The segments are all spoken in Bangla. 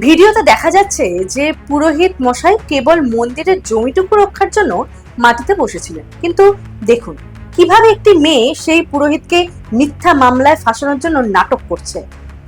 ভিডিওতে দেখা যাচ্ছে যে পুরোহিত মশাই কেবল মন্দিরের জমিটুকু রক্ষার জন্য মাটিতে বসেছিলেন, কিন্তু দেখুন কিভাবে একটি মেয়ে সেই পুরোহিতকে মিথ্যা মামলায় ফাঁসানোর জন্য নাটক করছে।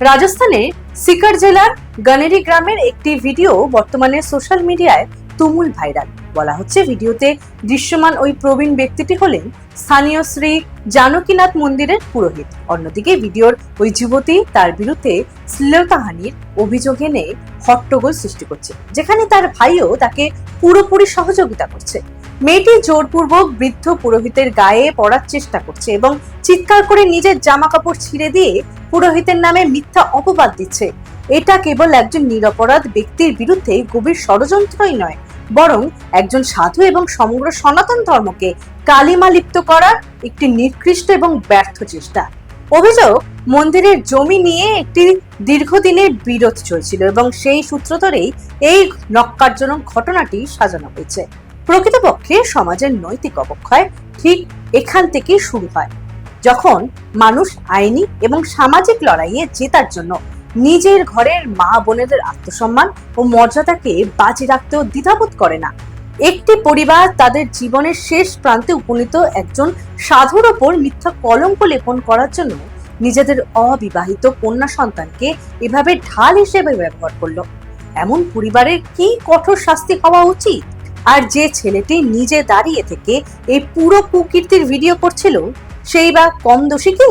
রাজস্থানের সিকার জেলার গানেরি গ্রামের একটি ভিডিও বর্তমানে সোশ্যাল মিডিয়ায় তুমুল ভাইরাল। বলা হচ্ছে ভিডিওতে দৃশ্যমান ওই প্রবীণ ব্যক্তিটি হলেন স্থানীয় শ্রী জানকীনাথ মন্দিরের পুরোহিত। অন্যদিকে ভিডিওর ওই যুবতী তার বিরুদ্ধে শ্লীলতাহানির অভিযোগ এনে হট্টগোল সৃষ্টি করছে, যেখানে তার ভাইও তাকে পুরোপুরি সহযোগিতা করছে। মেয়েটি জোরপূর্বক বৃদ্ধ পুরোহিতের গায়ে পড়ার চেষ্টা করছে এবং চিৎকার করে নিজের জামা কাপড় ছিঁড়ে দিয়ে পুরোহিতের নামে মিথ্যা অপবাদ দিচ্ছে। এটা কেবল একজন নিরপরাধ ব্যক্তির বিরুদ্ধে গভীর ষড়যন্ত্রই নয়, বরং একজন সাধু এবং সমগ্র সনাতন ধর্মকে কালিমা লিপ্ত করার একটি নিকৃষ্ট এবং ব্যর্থ চেষ্টা। অভিযোগ, মন্দিরের জমি নিয়ে একটি দীর্ঘদিনের বিরোধ চলছিল এবং সেই সূত্র ধরেই এই ন্যক্কারজনক ঘটনাটি সাজানো হয়েছে। প্রকৃতপক্ষে সমাজের নৈতিক অবক্ষয় ঠিক এখান থেকেই শুরু হয়, যখন মানুষ আইনি এবং সামাজিক লড়াইয়ে জেতার জন্য নিজের ঘরের মা বোনেদের আত্মসম্মান ও মর্যাদাকে বাজি রাখতেও দ্বিধাবোধ করে না। একটি পরিবার তাদের জীবনের শেষ প্রান্তে উপনীত একজন সাধুর ওপর মিথ্যা কলঙ্ক লেপন করার জন্য নিজেদের অবিবাহিত কন্যা সন্তানকে এভাবে ঢাল হিসেবে ব্যবহার করলো। এমন পরিবারের কি কঠোর শাস্তি হওয়া উচিত? আর যে ছেলেটি নিজে দাঁড়িয়ে থেকে এই পুরো কুকীর্তির ভিডিও করছিল, সেই বা কম দোষী কি?